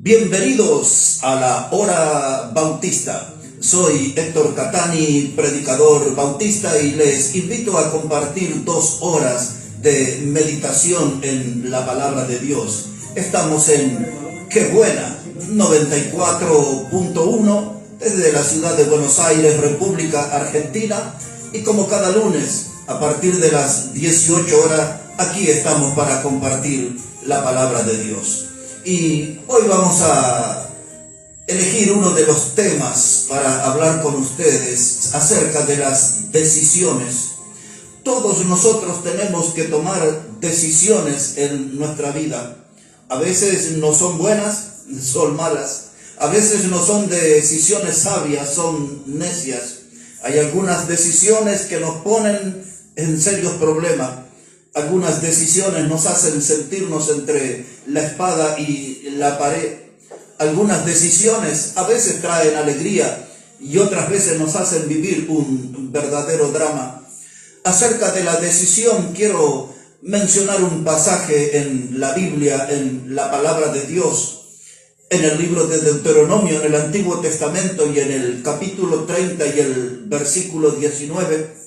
Bienvenidos a la Hora Bautista. Soy Héctor Catani, predicador bautista, y les invito a compartir 2 horas de meditación en la palabra de Dios. Estamos en Qué Buena, 94.1, desde la ciudad de Buenos Aires, República Argentina, y como cada lunes, a partir de las 18 horas, aquí estamos para compartir la palabra de Dios. Y hoy vamos a elegir uno de los temas para hablar con ustedes acerca de las decisiones. Todos nosotros tenemos que tomar decisiones en nuestra vida. A veces no son buenas, son malas. A veces no son decisiones sabias, son necias. Hay algunas decisiones que nos ponen en serios problemas. Algunas decisiones nos hacen sentirnos entre la espada y la pared. Algunas decisiones a veces traen alegría y otras veces nos hacen vivir un verdadero drama. Acerca de la decisión quiero mencionar un pasaje en la Biblia, en la palabra de Dios, en el libro de Deuteronomio, en el Antiguo Testamento, y en el capítulo 30 y el versículo 19.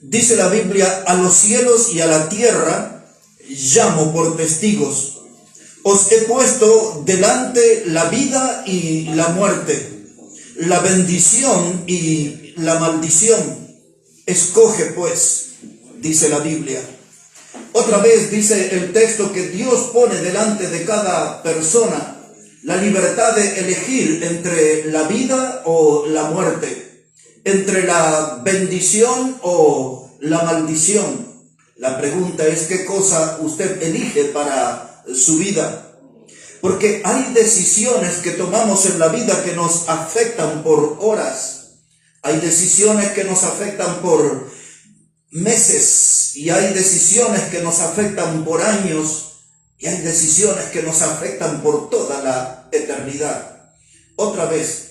Dice la Biblia: a los cielos y a la tierra llamo por testigos. Os he puesto delante la vida y la muerte, la bendición y la maldición. Escoge pues, dice la Biblia. Otra vez dice el texto que Dios pone delante de cada persona la libertad de elegir entre la vida o la muerte, entre la bendición o la maldición. La pregunta es: ¿qué cosa usted elige para su vida? Porque hay decisiones que tomamos en la vida que nos afectan por horas. Hay decisiones que nos afectan por meses, y hay decisiones que nos afectan por años, y hay decisiones que nos afectan por toda la eternidad. Otra vez,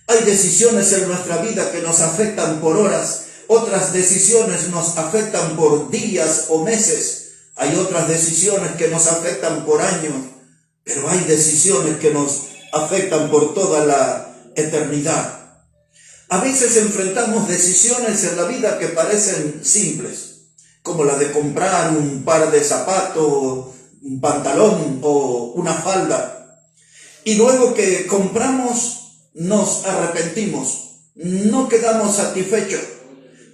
hay decisiones en nuestra vida que nos afectan por horas, otras decisiones nos afectan por días o meses, hay otras decisiones que nos afectan por años, pero hay decisiones que nos afectan por toda la eternidad. A veces enfrentamos decisiones en la vida que parecen simples, como la de comprar un par de zapatos, un pantalón o una falda. Y luego que compramos, nos arrepentimos, no quedamos satisfechos,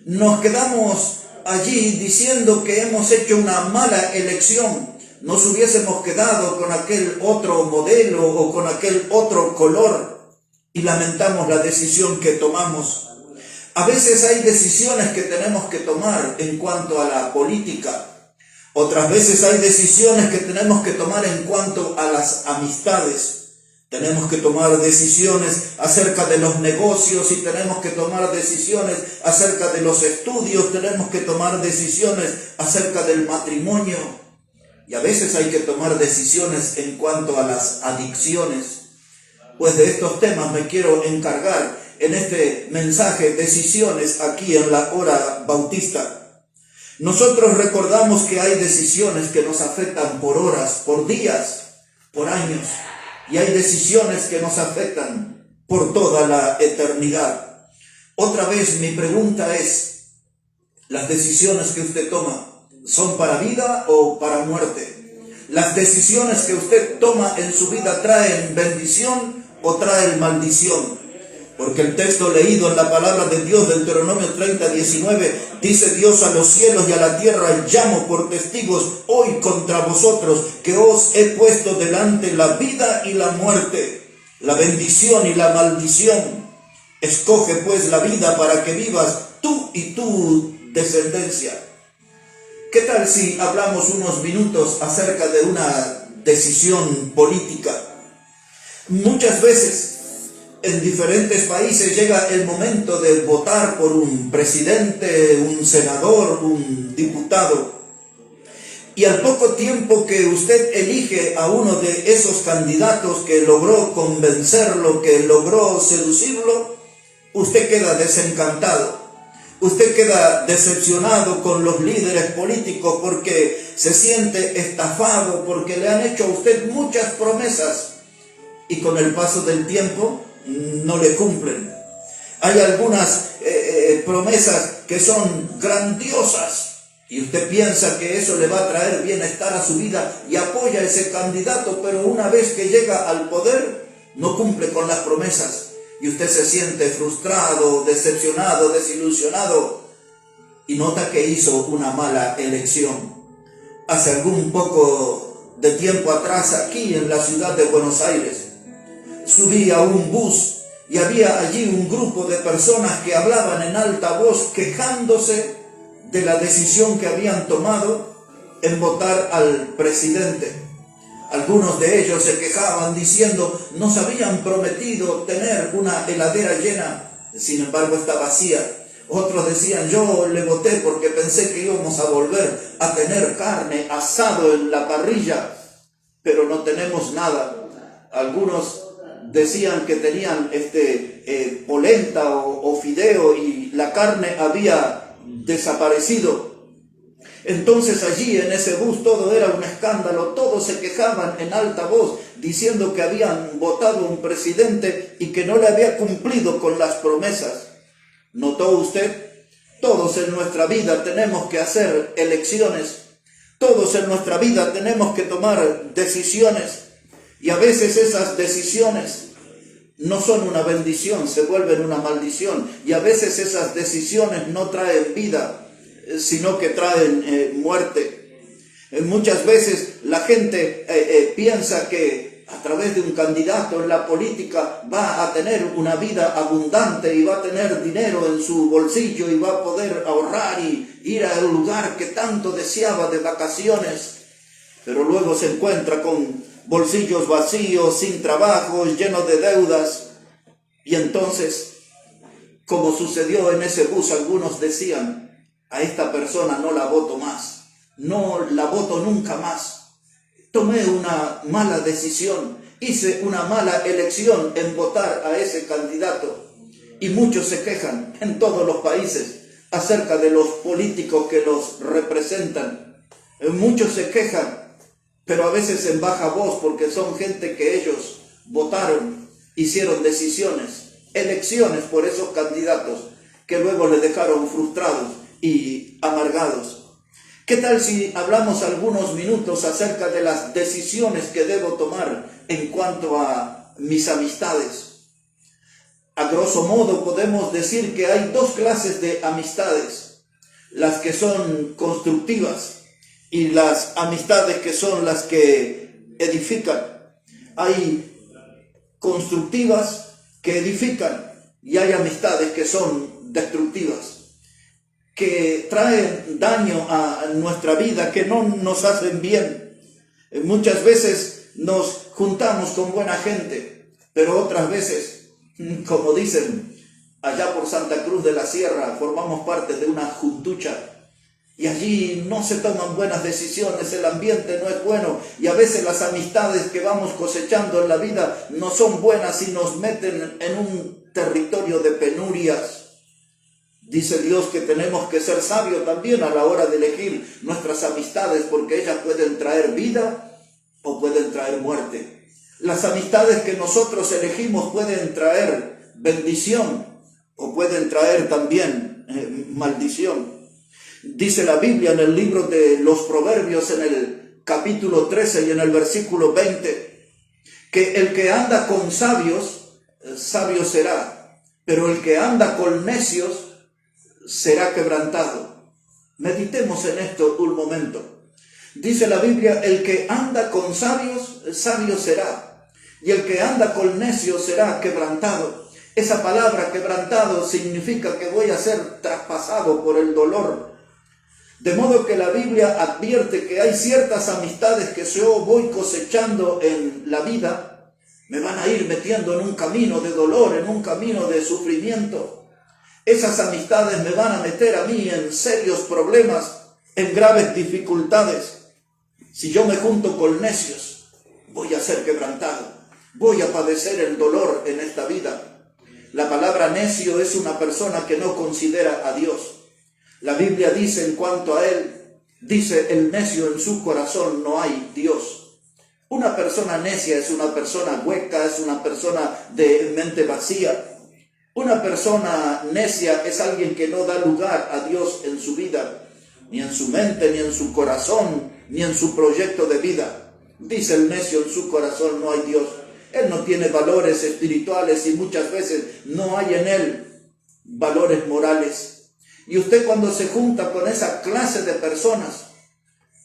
nos quedamos allí diciendo que hemos hecho una mala elección. Nos hubiésemos quedado con aquel otro modelo o con aquel otro color, y lamentamos la decisión que tomamos. A veces hay decisiones que tenemos que tomar en cuanto a la política. Otras veces hay decisiones que tenemos que tomar en cuanto a las amistades. Tenemos que tomar decisiones acerca de los negocios, y tenemos que tomar decisiones acerca de los estudios, tenemos que tomar decisiones acerca del matrimonio. Y a veces hay que tomar decisiones en cuanto a las adicciones. Pues de estos temas me quiero encargar en este mensaje, decisiones, aquí en la Hora Bautista. Nosotros recordamos que hay decisiones que nos afectan por horas, por días, por años, y hay decisiones que nos afectan por toda la eternidad. Otra vez mi pregunta es: ¿las decisiones que usted toma son para vida o para muerte? ¿Las decisiones que usted toma en su vida traen bendición o traen maldición? Porque el texto leído en la palabra de Dios, Deuteronomio 30, 19, dice Dios: a los cielos y a la tierra llamo por testigos hoy contra vosotros, que os he puesto delante la vida y la muerte, la bendición y la maldición. Escoge pues la vida para que vivas tú y tu descendencia. ¿Qué tal si hablamos unos minutos acerca de una decisión política? Muchas veces en diferentes países llega el momento de votar por un presidente, un senador, un diputado. Y al poco tiempo que usted elige a uno de esos candidatos que logró convencerlo, que logró seducirlo, usted queda desencantado. Usted queda decepcionado con los líderes políticos porque se siente estafado, porque le han hecho a usted muchas promesas, y con el paso del tiempo no le cumplen. Hay algunas promesas que son grandiosas y usted piensa que eso le va a traer bienestar a su vida y apoya a ese candidato, pero una vez que llega al poder no cumple con las promesas y usted se siente frustrado, decepcionado, desilusionado y nota que hizo una mala elección. Hace algún poco de tiempo atrás, aquí en la ciudad de Buenos Aires, subí a un bus y había allí un grupo de personas que hablaban en alta voz quejándose de la decisión que habían tomado en votar al presidente. Algunos de ellos se quejaban diciendo: nos habían prometido tener una heladera llena, sin embargo está vacía. Otros decían: yo le voté porque pensé que íbamos a volver a tener carne, asado en la parrilla, pero no tenemos nada. Algunos decían que tenían polenta o fideo y la carne había desaparecido. Entonces allí en ese bus todo era un escándalo, todos se quejaban en alta voz diciendo que habían votado un presidente y que no le había cumplido con las promesas. ¿Notó usted? Todos en nuestra vida tenemos que hacer elecciones, todos en nuestra vida tenemos que tomar decisiones y a veces esas decisiones no son una bendición, se vuelven una maldición y a veces esas decisiones no traen vida, sino que traen muerte. Muchas veces la gente piensa que a través de un candidato en la política va a tener una vida abundante y va a tener dinero en su bolsillo y va a poder ahorrar y ir al lugar que tanto deseaba de vacaciones, pero luego se encuentra con bolsillos vacíos, sin trabajo, llenos de deudas. Y entonces, como sucedió en ese bus, algunos decían: a esta persona no la voto más, no la voto nunca más. Tomé una mala decisión, hice una mala elección en votar a ese candidato. Y muchos se quejan en todos los países acerca de los políticos que los representan. Muchos se quejan, pero a veces en baja voz porque son gente que ellos votaron, hicieron decisiones, elecciones por esos candidatos que luego les dejaron frustrados y amargados. ¿Qué tal si hablamos algunos minutos acerca de las decisiones que debo tomar en cuanto a mis amistades? A grosso modo podemos decir que hay dos clases de amistades: las que son constructivas y las amistades que son las que edifican. Hay constructivas que edifican y hay amistades que son destructivas, que traen daño a nuestra vida, que no nos hacen bien. Muchas veces nos juntamos con buena gente, pero otras veces, como dicen allá por Santa Cruz de la Sierra, formamos parte de una juntucha y allí no se toman buenas decisiones, el ambiente no es bueno y a veces las amistades que vamos cosechando en la vida no son buenas y nos meten en un territorio de penurias. Dice Dios que tenemos que ser sabios también a la hora de elegir nuestras amistades, porque ellas pueden traer vida o pueden traer muerte. Las amistades que nosotros elegimos pueden traer bendición o pueden traer también maldición. Dice la Biblia en el libro de los Proverbios, en el capítulo 13 y en el versículo 20, que el que anda con sabios, sabio será, pero el que anda con necios será quebrantado. Meditemos en esto un momento. Dice la Biblia: el que anda con sabios, sabio será, y el que anda con necios será quebrantado. Esa palabra quebrantado significa que voy a ser traspasado por el dolor. De modo que la Biblia advierte que hay ciertas amistades que yo voy cosechando en la vida, me van a ir metiendo en un camino de dolor, en un camino de sufrimiento. Esas amistades me van a meter a mí en serios problemas, en graves dificultades. Si yo me junto con necios, voy a ser quebrantado, voy a padecer el dolor en esta vida. La palabra necio es una persona que no considera a Dios. La Biblia dice en cuanto a él, dice: el necio en su corazón no hay Dios. Una persona necia es una persona hueca, es una persona de mente vacía. Una persona necia es alguien que no da lugar a Dios en su vida, ni en su mente, ni en su corazón, ni en su proyecto de vida. Dice el necio en su corazón: no hay Dios. Él no tiene valores espirituales y muchas veces no hay en él valores morales. Y usted, cuando se junta con esa clase de personas,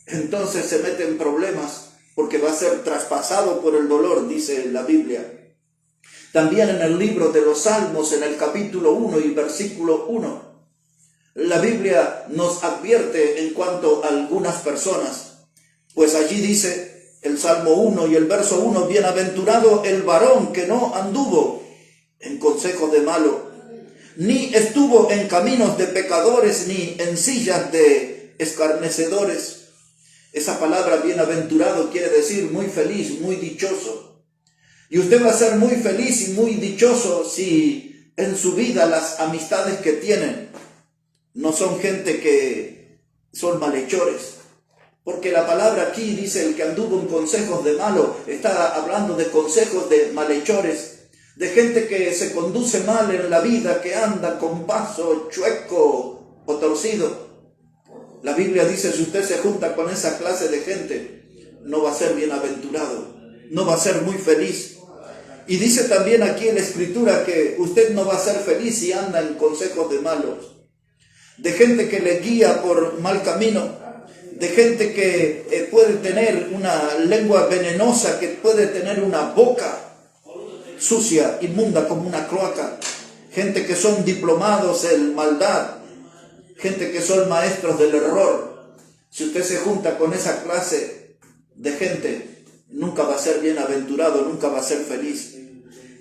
entonces se mete en problemas, porque va a ser traspasado por el dolor, dice la Biblia. También en el libro de los Salmos, en el capítulo 1 y versículo 1, la Biblia nos advierte en cuanto a algunas personas. Pues allí dice el Salmo 1 y el verso 1: bienaventurado el varón que no anduvo en consejos de malo, ni estuvo en caminos de pecadores, ni en sillas de escarnecedores. Esa palabra bienaventurado quiere decir muy feliz, muy dichoso. Y usted va a ser muy feliz y muy dichoso si en su vida las amistades que tienen no son gente que son malhechores. Porque la palabra aquí dice: el que anduvo en consejos de malo, está hablando de consejos de malhechores, de gente que se conduce mal en la vida, que anda con paso chueco o torcido. La Biblia dice: si usted se junta con esa clase de gente, no va a ser bienaventurado, no va a ser muy feliz. Y dice también aquí en la Escritura que usted no va a ser feliz si anda en consejos de malos, de gente que le guía por mal camino, de gente que puede tener una lengua venenosa, que puede tener una boca sucia, inmunda como una cloaca, gente que son diplomados en maldad, gente que son maestros del error. Si usted se junta con esa clase de gente, nunca va a ser bienaventurado, nunca va a ser feliz.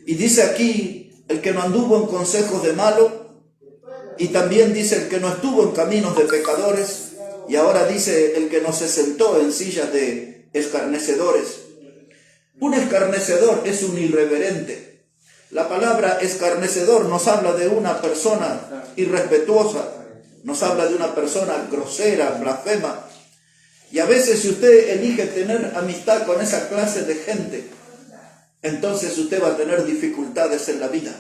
Y dice aquí: el que no anduvo en consejos de malo, y también dice: el que no estuvo en caminos de pecadores, y ahora dice: el que no se sentó en sillas de escarnecedores. Un escarnecedor es un irreverente. La palabra escarnecedor nos habla de una persona irrespetuosa, nos habla de una persona grosera, blasfema. Y a veces, si usted elige tener amistad con esa clase de gente, entonces usted va a tener dificultades en la vida.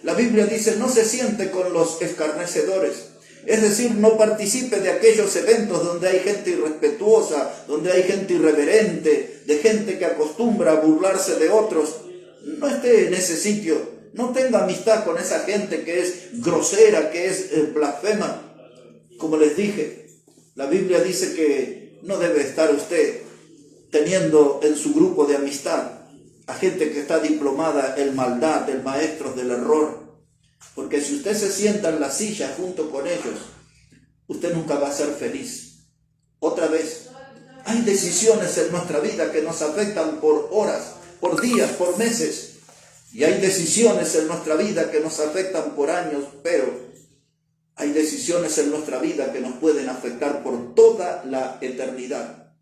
La Biblia dice: no se siente con los escarnecedores. Es decir, no participe de aquellos eventos donde hay gente irrespetuosa, donde hay gente irreverente, de gente que acostumbra a burlarse de otros. No esté en ese sitio. No tenga amistad con esa gente que es grosera, que es blasfema. Como les dije, la Biblia dice que no debe estar usted teniendo en su grupo de amistad a gente que está diplomada en maldad, en maestros del error. Porque si usted se sienta en la silla junto con ellos, usted nunca va a ser feliz. Otra vez, hay decisiones en nuestra vida que nos afectan por horas, por días, por meses. Y hay decisiones en nuestra vida que nos afectan por años, pero hay decisiones en nuestra vida que nos pueden afectar por toda la eternidad.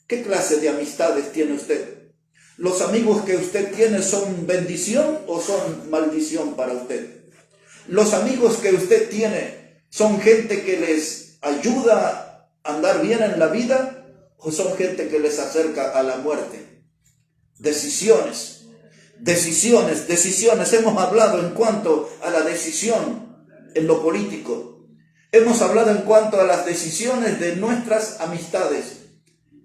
¿Qué clase de amistades tiene usted? ¿Los amigos que usted tiene son bendición o son maldición para usted? ¿Los amigos que usted tiene son gente que les ayuda a andar bien en la vida o son gente que les acerca a la muerte? Decisiones. Hemos hablado en cuanto a la decisión en lo político. Hemos hablado en cuanto a las decisiones de nuestras amistades.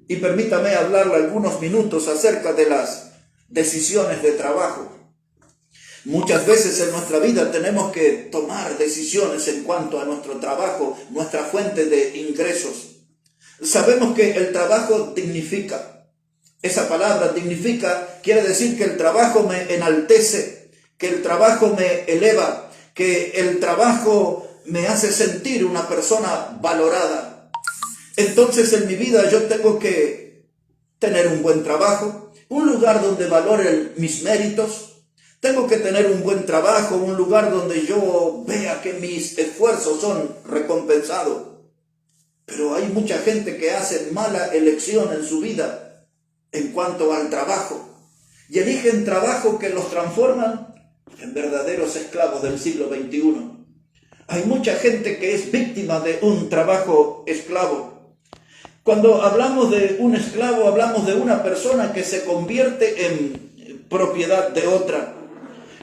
Y permítame hablarle algunos minutos acerca de las decisiones de trabajo. Muchas veces en nuestra vida tenemos que tomar decisiones en cuanto a nuestro trabajo, nuestra fuente de ingresos. Sabemos que el trabajo dignifica. Esa palabra dignifica quiere decir que el trabajo me enaltece, que el trabajo me eleva, que el trabajo me hace sentir una persona valorada. Entonces en mi vida yo tengo que tener un buen trabajo, un lugar donde valoren mis méritos. Tengo que tener un buen trabajo, un lugar donde yo vea que mis esfuerzos son recompensados. Pero hay mucha gente que hace mala elección en su vida en cuanto al trabajo. Y eligen trabajo que los transforman en verdaderos esclavos del siglo XXI. Hay mucha gente que es víctima de un trabajo esclavo. Cuando hablamos de un esclavo, hablamos de una persona que se convierte en propiedad de otra.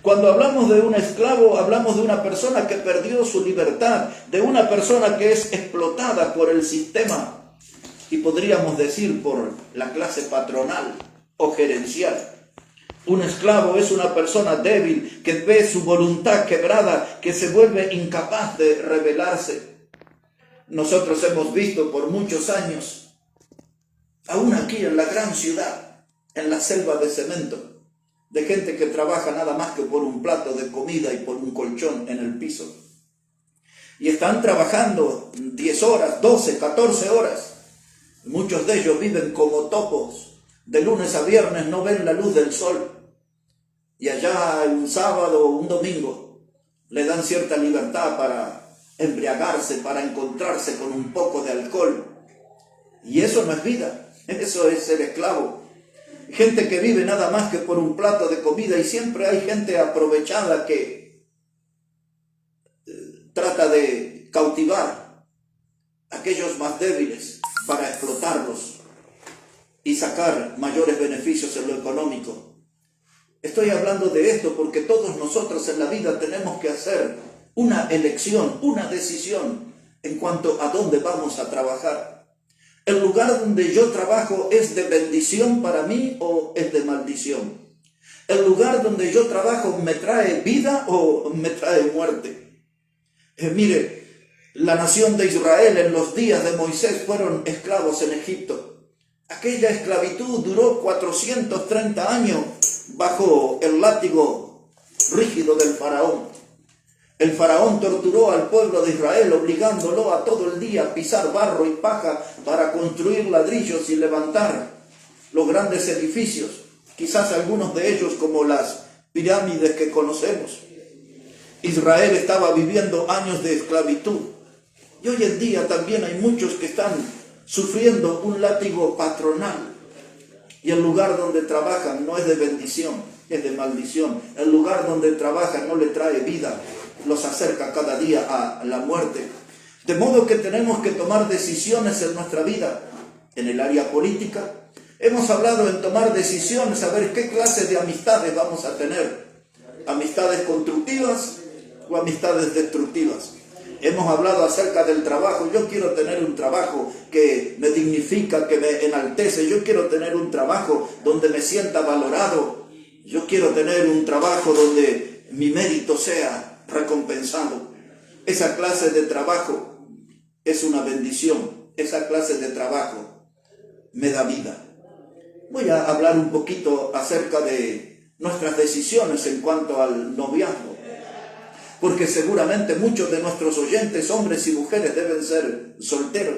Cuando hablamos de un esclavo, hablamos de una persona que perdió su libertad, de una persona que es explotada por el sistema y podríamos decir por la clase patronal o gerencial. Un esclavo es una persona débil que ve su voluntad quebrada, que se vuelve incapaz de rebelarse. Nosotros hemos visto por muchos años, aún aquí en la gran ciudad, en la selva de cemento, de gente que trabaja nada más que por un plato de comida y por un colchón en el piso. Y están trabajando 10 horas, 12, 14 horas. Muchos de ellos viven como topos. De lunes a viernes no ven la luz del sol. Y allá un sábado o un domingo le dan cierta libertad para embriagarse, para encontrarse con un poco de alcohol. Y eso no es vida, eso es ser esclavo. Gente que vive nada más que por un plato de comida, y siempre hay gente aprovechada que trata de cautivar a aquellos más débiles para explotarlos y sacar mayores beneficios en lo económico. Estoy hablando de esto porque todos nosotros en la vida tenemos que hacer una elección, una decisión en cuanto a dónde vamos a trabajar. ¿El lugar donde yo trabajo es de bendición para mí o es de maldición? ¿El lugar donde yo trabajo me trae vida o me trae muerte? Mire, la nación de Israel en los días de Moisés fueron esclavos en Egipto. Aquella esclavitud duró 430 años bajo el látigo rígido del faraón. El faraón torturó al pueblo de Israel, obligándolo a todo el día a pisar barro y paja para construir ladrillos y levantar los grandes edificios, quizás algunos de ellos como las pirámides que conocemos. Israel estaba viviendo años de esclavitud, y hoy en día también hay muchos que están sufriendo un látigo patronal, y el lugar donde trabajan no es de bendición, es de maldición. El lugar donde trabajan no le trae vida, los acerca cada día a la muerte. De modo que tenemos que tomar decisiones en nuestra vida. En el área política hemos hablado en tomar decisiones, saber qué clase de amistades vamos a tener. Amistades constructivas o amistades destructivas. Hemos hablado acerca del trabajo. Yo quiero tener un trabajo que me dignifica, que me enaltece. Yo quiero tener un trabajo donde me sienta valorado. Yo quiero tener un trabajo donde mi mérito sea recompensado. Esa clase de trabajo es una bendición. Esa clase de trabajo me da vida. Voy a hablar un poquito acerca de nuestras decisiones en cuanto al noviazgo, porque seguramente muchos de nuestros oyentes, hombres y mujeres, deben ser solteros.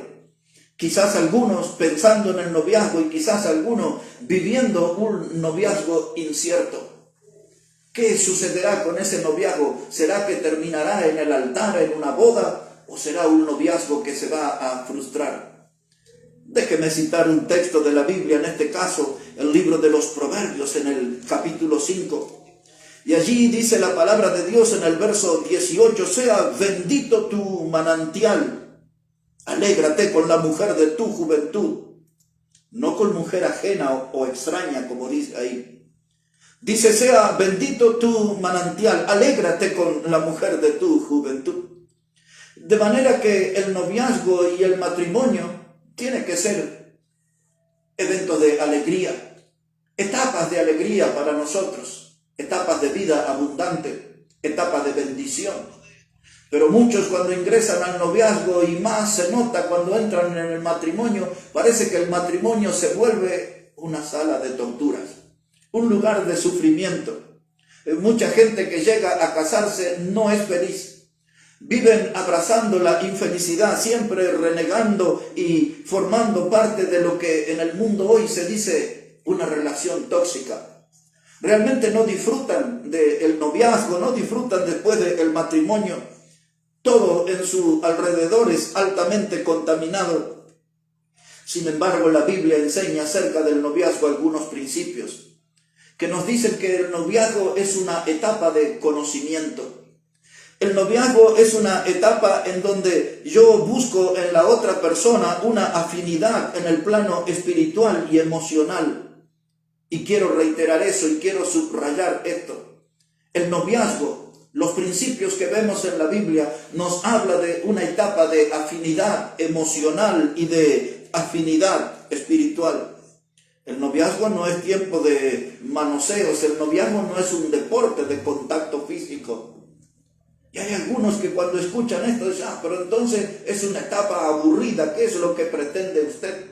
Quizás algunos pensando en el noviazgo y quizás algunos viviendo un noviazgo incierto. ¿Qué sucederá con ese noviazgo? ¿Será que terminará en el altar, en una boda? ¿O será un noviazgo que se va a frustrar? Déjeme citar un texto de la Biblia, en este caso, el libro de los Proverbios, en el capítulo 5. Y allí dice la palabra de Dios en el verso 18, sea bendito tu manantial, alégrate con la mujer de tu juventud, no con mujer ajena o extraña, como dice ahí. Dice, sea bendito tu manantial, alégrate con la mujer de tu juventud. De manera que el noviazgo y el matrimonio tiene que ser eventos de alegría, etapas de alegría para nosotros, etapas de vida abundante, etapas de bendición. Pero muchos cuando ingresan al noviazgo, y más se nota cuando entran en el matrimonio, parece que el matrimonio se vuelve una sala de torturas, un lugar de sufrimiento. Mucha gente que llega a casarse no es feliz. Viven abrazando la infelicidad, siempre renegando y formando parte de lo que en el mundo hoy se dice una relación tóxica. Realmente no disfrutan del noviazgo, no disfrutan después del matrimonio. Todo en su alrededor es altamente contaminado. Sin embargo, la Biblia enseña acerca del noviazgo algunos principios que nos dicen que el noviazgo es una etapa de conocimiento. El noviazgo es una etapa en donde yo busco en la otra persona una afinidad en el plano espiritual y emocional. Y quiero reiterar eso y quiero subrayar esto. El noviazgo, los principios que vemos en la Biblia, nos habla de una etapa de afinidad emocional y de afinidad espiritual. El noviazgo no es tiempo de manoseos, el noviazgo no es un deporte de contacto físico. Y hay algunos que cuando escuchan esto dicen, pero entonces es una etapa aburrida, ¿qué es lo que pretende usted?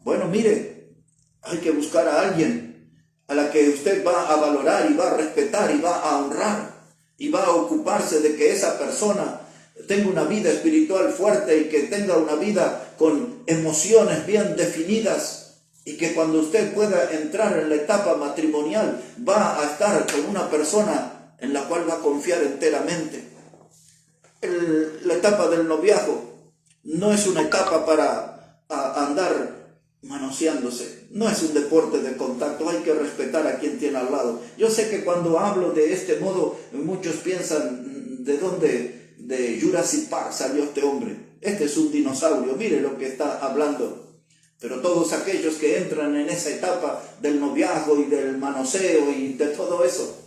Bueno, mire, hay que buscar a alguien a la que usted va a valorar y va a respetar y va a honrar y va a ocuparse de que esa persona tenga una vida espiritual fuerte y que tenga una vida con emociones bien definidas y que cuando usted pueda entrar en la etapa matrimonial va a estar con una persona en la cual va a confiar enteramente. La etapa del noviazgo no es una etapa para andar manoseándose, no es un deporte de contacto, hay que respetar a quien tiene al lado. Yo sé que cuando hablo de este modo, muchos piensan, ¿de dónde? De Jurassic Park salió este hombre. Este es un dinosaurio, mire lo que está hablando. Pero todos aquellos que entran en esa etapa del noviazgo y del manoseo y de todo eso,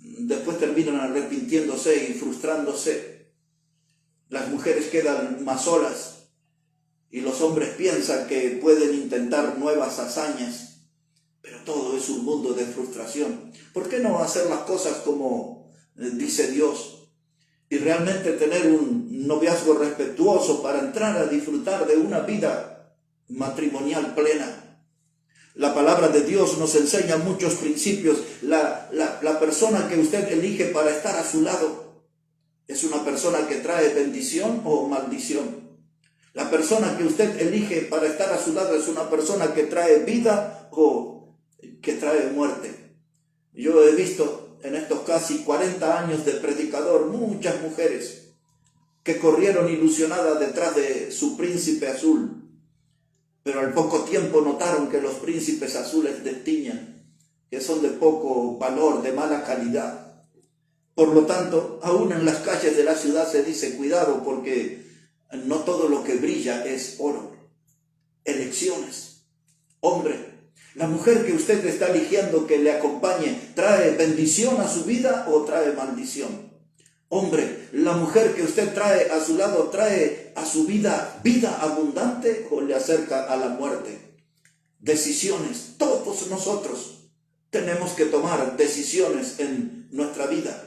después terminan arrepintiéndose y frustrándose. Las mujeres quedan más solas y los hombres piensan que pueden intentar nuevas hazañas, pero todo es un mundo de frustración. ¿Por qué no hacer las cosas como dice Dios y realmente tener un noviazgo respetuoso para entrar a disfrutar de una vida matrimonial plena? La palabra de Dios nos enseña muchos principios. La persona que usted elige para estar a su lado es una persona que trae bendición o maldición. La persona que usted elige para estar a su lado es una persona que trae vida o que trae muerte. Yo he visto en estos casi 40 años de predicador muchas mujeres que corrieron ilusionadas detrás de su príncipe azul, pero al poco tiempo notaron que los príncipes azules destiñan, que son de poco valor, de mala calidad. Por lo tanto, aún en las calles de la ciudad se dice cuidado porque no todo lo que brilla es oro. Elecciones. Hombre, la mujer que usted está eligiendo que le acompañe, ¿trae bendición a su vida o trae maldición? Hombre, la mujer que usted trae a su lado, ¿trae a su vida vida abundante o le acerca a la muerte? Decisiones. Todos nosotros tenemos que tomar decisiones en nuestra vida.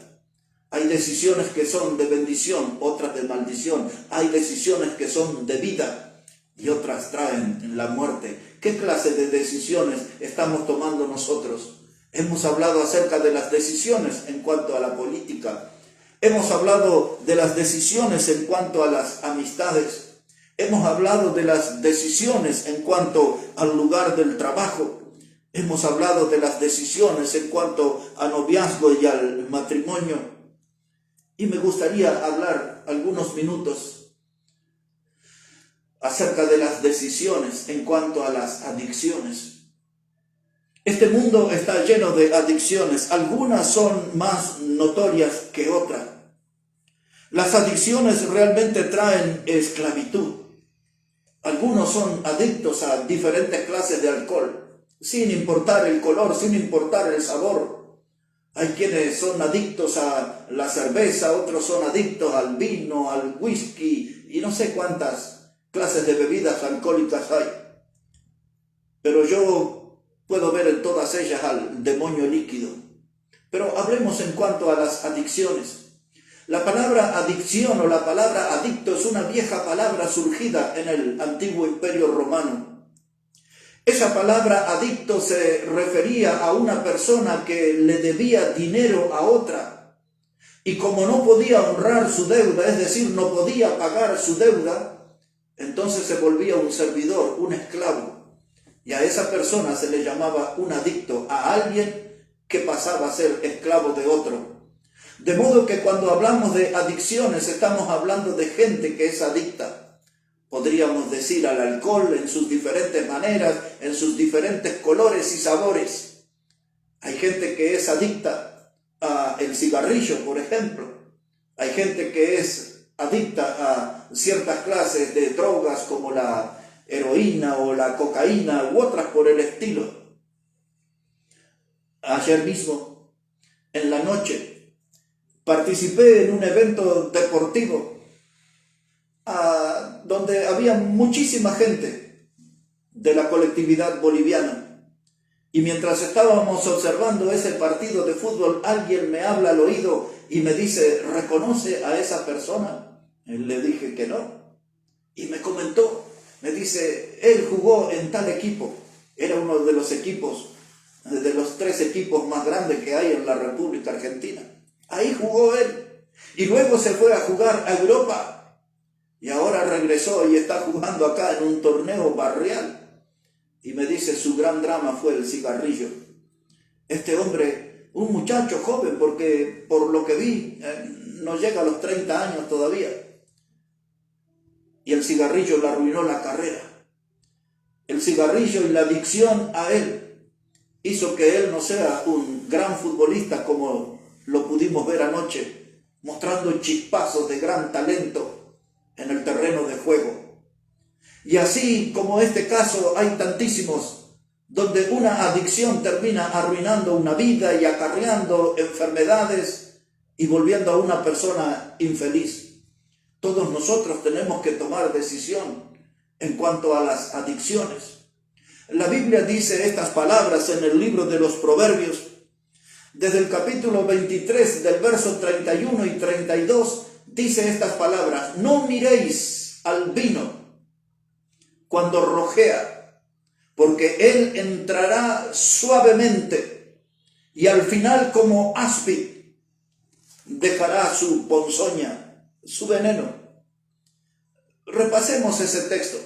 Hay decisiones que son de bendición, otras de maldición. Hay decisiones que son de vida y otras traen la muerte. ¿Qué clase de decisiones estamos tomando nosotros? Hemos hablado acerca de las decisiones en cuanto a la política. Hemos hablado de las decisiones en cuanto a las amistades. Hemos hablado de las decisiones en cuanto al lugar del trabajo. Hemos hablado de las decisiones en cuanto a noviazgo y al matrimonio. Y me gustaría hablar algunos minutos acerca de las decisiones en cuanto a las adicciones. Este mundo está lleno de adicciones. Algunas son más notorias que otras. Las adicciones realmente traen esclavitud. Algunos son adictos a diferentes clases de alcohol, sin importar el color, sin importar el sabor. Hay quienes son adictos a la cerveza, otros son adictos al vino, al whisky y no sé cuántas clases de bebidas alcohólicas hay. Pero yo puedo ver en todas ellas al demonio líquido. Pero hablemos en cuanto a las adicciones. La palabra adicción o la palabra adicto es una vieja palabra surgida en el antiguo imperio romano. Esa palabra adicto se refería a una persona que le debía dinero a otra y como no podía honrar su deuda, es decir, no podía pagar su deuda, entonces se volvía un servidor, un esclavo, y a esa persona se le llamaba un adicto, a alguien que pasaba a ser esclavo de otro. De modo que cuando hablamos de adicciones estamos hablando de gente que es adicta. Podríamos decir al alcohol en sus diferentes maneras, en sus diferentes colores y sabores. Hay gente que es adicta el cigarrillo, por ejemplo. Hay gente que es adicta a ciertas clases de drogas como la heroína o la cocaína u otras por el estilo. Ayer mismo, en la noche, participé en un evento deportivo donde había muchísima gente de la colectividad boliviana. Y mientras estábamos observando ese partido de fútbol, alguien me habla al oído y me dice, ¿reconoce a esa persona? Le dije que no. Y me comentó, me dice, él jugó en tal equipo. Era uno de los equipos, de los 3 equipos más grandes que hay en la República Argentina. Ahí jugó él. Y luego se fue a jugar a Europa. Y ahora regresó y está jugando acá en un torneo barrial. Y me dice, su gran drama fue el cigarrillo. Este hombre, un muchacho joven, porque por lo que vi, no llega a los 30 años todavía. Y el cigarrillo le arruinó la carrera. El cigarrillo y la adicción a él hizo que él no sea un gran futbolista como lo pudimos ver anoche, mostrando chispazos de gran talento en el terreno de juego. Y así como este caso hay tantísimos donde una adicción termina arruinando una vida y acarreando enfermedades y volviendo a una persona infeliz. Todos nosotros tenemos que tomar decisión en cuanto a las adicciones. La Biblia dice estas palabras en el libro de los Proverbios, desde el capítulo 23 del verso 31 y 32, dice estas palabras, no miréis al vino cuando rojea, porque él entrará suavemente y al final como áspid dejará su ponzoña, su veneno. Repasemos ese texto.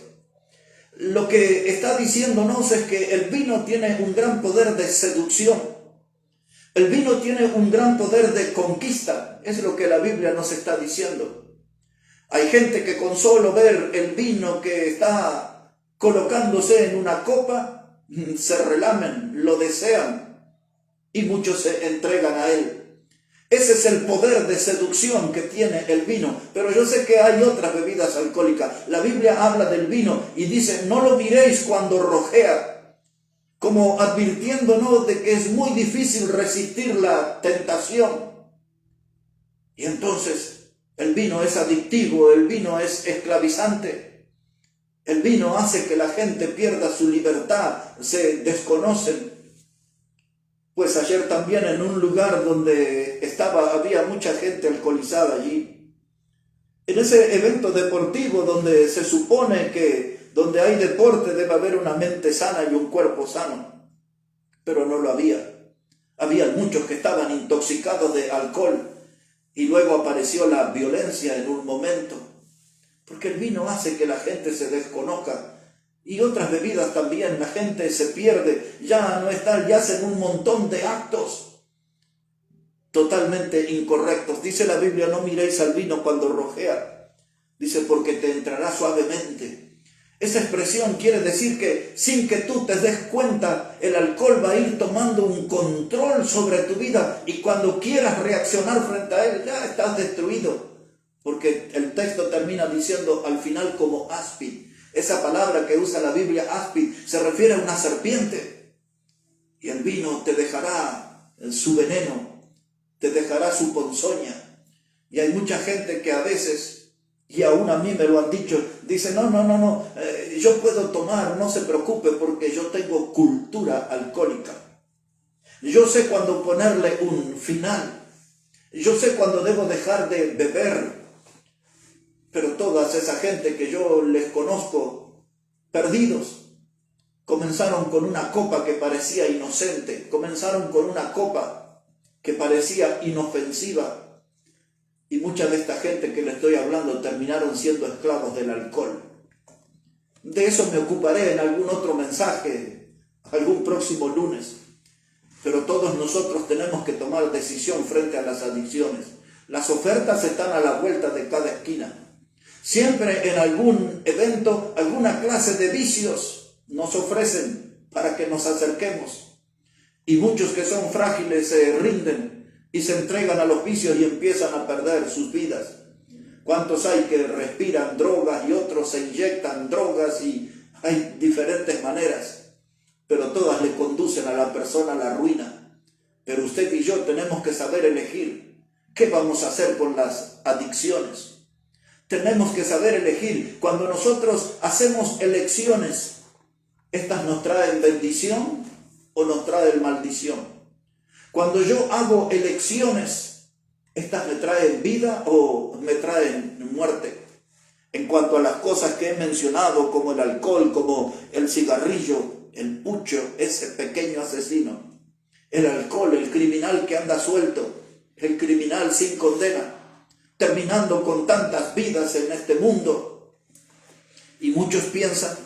Lo que está diciéndonos es que el vino tiene un gran poder de seducción. El vino tiene un gran poder de conquista. Es lo que la Biblia nos está diciendo. Hay gente que con solo ver el vino que está colocándose en una copa, se relamen, lo desean y muchos se entregan a él. Ese es el poder de seducción que tiene el vino. Pero yo sé que hay otras bebidas alcohólicas. La Biblia habla del vino y dice, no lo miréis cuando rojea, como advirtiéndonos de que es muy difícil resistir la tentación. Y entonces el vino es adictivo, el vino es esclavizante. El vino hace que la gente pierda su libertad, se desconocen. Pues ayer también en un lugar donde había mucha gente alcoholizada allí. En ese evento deportivo donde se supone que donde hay deporte debe haber una mente sana y un cuerpo sano. Pero no lo había. Había muchos que estaban intoxicados de alcohol y luego apareció la violencia en un momento. Porque el vino hace que la gente se desconozca. Y otras bebidas también, la gente se pierde, ya no está, ya hacen un montón de actos totalmente incorrectos. Dice la Biblia, no miréis al vino cuando rojea. Dice, porque te entrará suavemente. Esa expresión quiere decir que sin que tú te des cuenta, el alcohol va a ir tomando un control sobre tu vida y cuando quieras reaccionar frente a él, ya estás destruido. Porque el texto termina diciendo al final como áspid. Esa palabra que usa la Biblia, áspid, se refiere a una serpiente. Y el vino te dejará su veneno, te dejará su ponzoña. Y hay mucha gente que a veces, y aún a mí me lo han dicho, dice, no, yo puedo tomar, no se preocupe porque yo tengo cultura alcohólica. Yo sé cuándo ponerle un final. Yo sé cuándo debo dejar de beber. Pero toda esa gente que yo les conozco, perdidos, comenzaron con una copa que parecía inocente, comenzaron con una copa que parecía inofensiva, y mucha de esta gente que les estoy hablando terminaron siendo esclavos del alcohol. De eso me ocuparé en algún otro mensaje, algún próximo lunes. Pero todos nosotros tenemos que tomar decisión frente a las adicciones. Las ofertas están a la vuelta de cada esquina. Siempre en algún evento, alguna clase de vicios nos ofrecen para que nos acerquemos. Y muchos que son frágiles se rinden y se entregan a los vicios y empiezan a perder sus vidas. ¿Cuántos hay que respiran drogas y otros se inyectan drogas y hay diferentes maneras? Pero todas le conducen a la persona a la ruina. Pero usted y yo tenemos que saber elegir qué vamos a hacer con las adicciones. Tenemos que saber elegir. Cuando nosotros hacemos elecciones, ¿estas nos traen bendición o nos traen maldición? Cuando yo hago elecciones, ¿estas me traen vida o me traen muerte? En cuanto a las cosas que he mencionado, como el alcohol, como el cigarrillo, el pucho, ese pequeño asesino, el alcohol, el criminal que anda suelto, el criminal sin condena, terminando con tantas vidas en este mundo. Y muchos piensan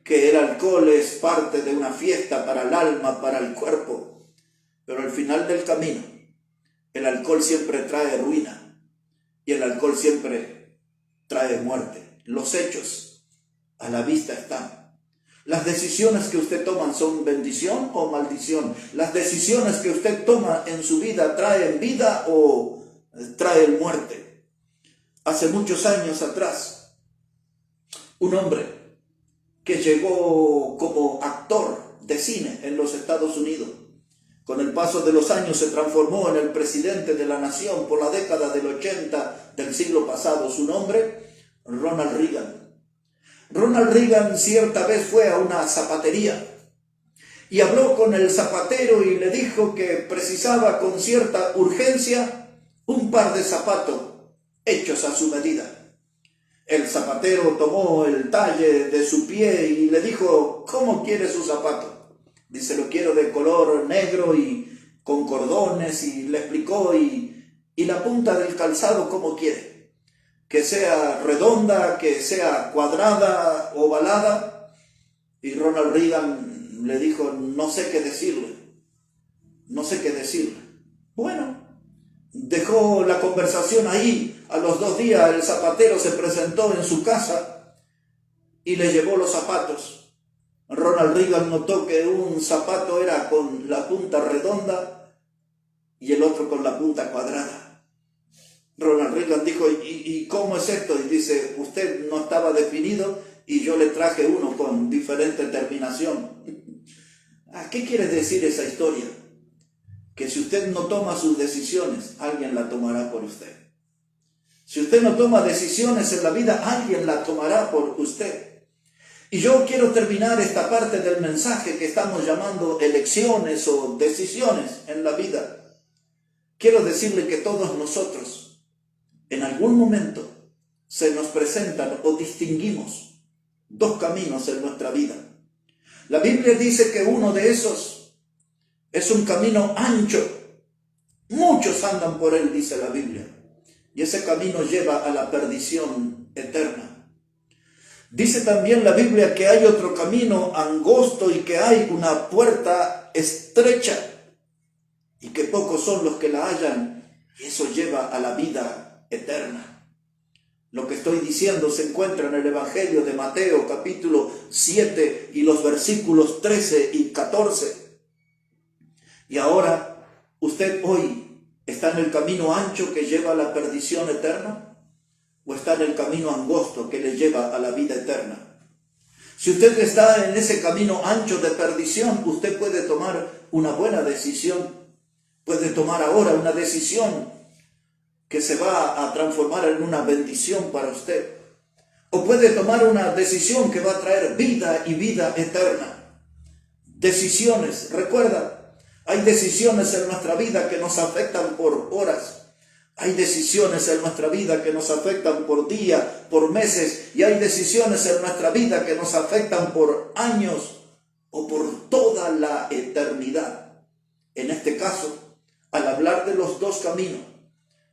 que el alcohol es parte de una fiesta para el alma, para el cuerpo, pero al final del camino, el alcohol siempre trae ruina y el alcohol siempre trae muerte. Los hechos a la vista están. Las decisiones que usted toma son bendición o maldición. Las decisiones que usted toma en su vida traen vida o traen muerte. Hace muchos años atrás, un hombre que llegó como actor de cine en los Estados Unidos, con el paso de los años se transformó en el presidente de la nación por la década del 80 del siglo pasado. Su nombre, Ronald Reagan. Ronald Reagan cierta vez fue a una zapatería y habló con el zapatero y le dijo que precisaba con cierta urgencia un par de zapatos hechos a su medida. El zapatero tomó el talle de su pie y le dijo: ¿cómo quiere su zapato? Dice: lo quiero de color negro y con cordones, y le explicó, y la punta del calzado, ¿cómo quiere? Que sea redonda, que sea cuadrada, ovalada. Y Ronald Reagan le dijo: no sé qué decirle. Bueno, dejó la conversación ahí. A los 2 días el zapatero se presentó en su casa y le llevó los zapatos. Ronald Reagan notó que un zapato era con la punta redonda y el otro con la punta cuadrada. Ronald Reagan dijo: ¿Y cómo es esto? Y dice: usted no estaba definido y yo le traje uno con diferente terminación. ¿Qué quiere decir esa historia? Que si usted no toma sus decisiones, alguien la tomará por usted. Si usted no toma decisiones en la vida, alguien la tomará por usted. Y yo quiero terminar esta parte del mensaje que estamos llamando elecciones o decisiones en la vida. Quiero decirle que todos nosotros, en algún momento, se nos presentan o distinguimos 2 caminos en nuestra vida. La Biblia dice que uno de esos es un camino ancho. Muchos andan por él, dice la Biblia. Y ese camino lleva a la perdición eterna. Dice también la Biblia que hay otro camino angosto y que hay una puerta estrecha y que pocos son los que la hallan, y eso lleva a la vida eterna. Lo que estoy diciendo se encuentra en el Evangelio de Mateo, capítulo 7 y los versículos 13 y 14. Y ahora, usted hoy ¿está en el camino ancho que lleva a la perdición eterna? ¿O está en el camino angosto que le lleva a la vida eterna? Si usted está en ese camino ancho de perdición, usted puede tomar una buena decisión. Puede tomar ahora una decisión que se va a transformar en una bendición para usted. O puede tomar una decisión que va a traer vida y vida eterna. Decisiones, recuerda. Hay decisiones en nuestra vida que nos afectan por horas. Hay decisiones en nuestra vida que nos afectan por días, por meses. Y hay decisiones en nuestra vida que nos afectan por años o por toda la eternidad. En este caso, al hablar de los 2 caminos,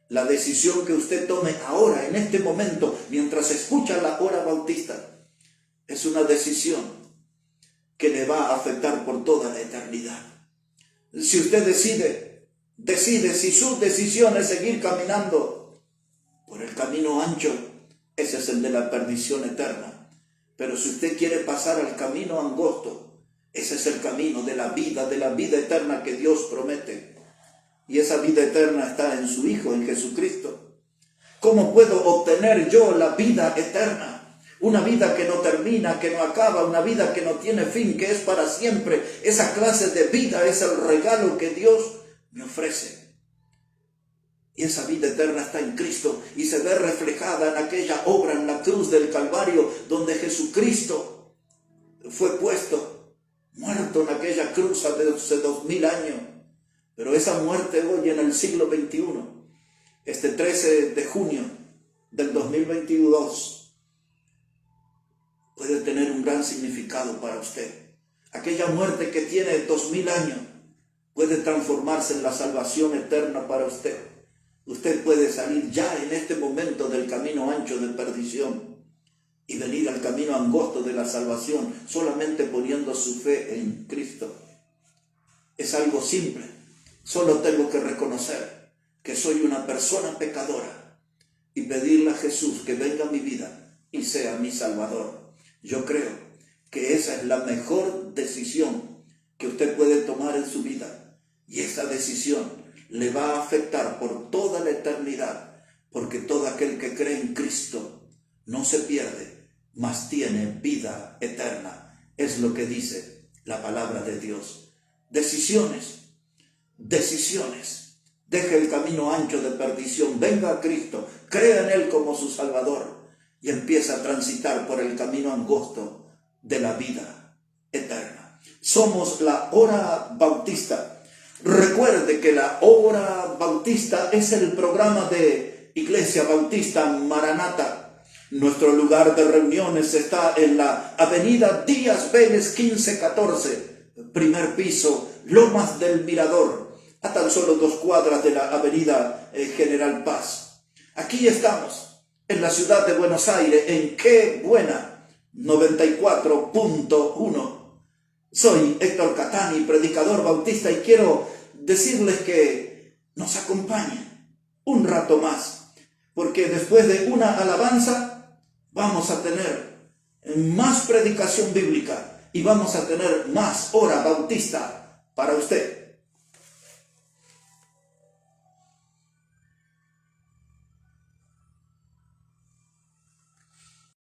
la decisión que usted tome ahora, en este momento, mientras escucha la hora bautista, es una decisión que le va a afectar por toda la eternidad. Si usted decide si su decisión es seguir caminando por el camino ancho, ese es el de la perdición eterna. Pero si usted quiere pasar al camino angosto, ese es el camino de la vida eterna que Dios promete. Y esa vida eterna está en su Hijo, en Jesucristo. ¿Cómo puedo obtener yo la vida eterna? Una vida que no termina, que no acaba, una vida que no tiene fin, que es para siempre. Esa clase de vida es el regalo que Dios me ofrece. Y esa vida eterna está en Cristo y se ve reflejada en aquella obra en la cruz del Calvario, donde Jesucristo fue puesto, muerto en aquella cruz hace 2000 años. Pero esa muerte hoy en el siglo XXI, este 13 de junio del 2022, puede tener un gran significado para usted. Aquella muerte que tiene 2000 años puede transformarse en la salvación eterna para usted. Usted puede salir ya en este momento del camino ancho de perdición y venir al camino angosto de la salvación solamente poniendo su fe en Cristo. Es algo simple. Solo tengo que reconocer que soy una persona pecadora y pedirle a Jesús que venga a mi vida y sea mi Salvador. Yo creo que esa es la mejor decisión que usted puede tomar en su vida. Y esa decisión le va a afectar por toda la eternidad, porque todo aquel que cree en Cristo no se pierde, mas tiene vida eterna. Es lo que dice la palabra de Dios. Decisiones. Deje el camino ancho de perdición, venga a Cristo, crea en Él como su Salvador y empieza a transitar por el camino angosto de la vida eterna. Somos la hora bautista. Recuerde que la hora bautista es el programa de Iglesia Bautista Maranata. Nuestro lugar de reuniones está en la avenida Díaz Vélez 1514, primer piso, Lomas del Mirador, a tan solo 2 cuadras de la avenida General Paz. Aquí estamos, en la ciudad de Buenos Aires, en Qué Buena, 94.1. Soy Héctor Catani, predicador bautista, y quiero decirles que nos acompañen un rato más, porque después de una alabanza vamos a tener más predicación bíblica y vamos a tener más hora bautista para usted.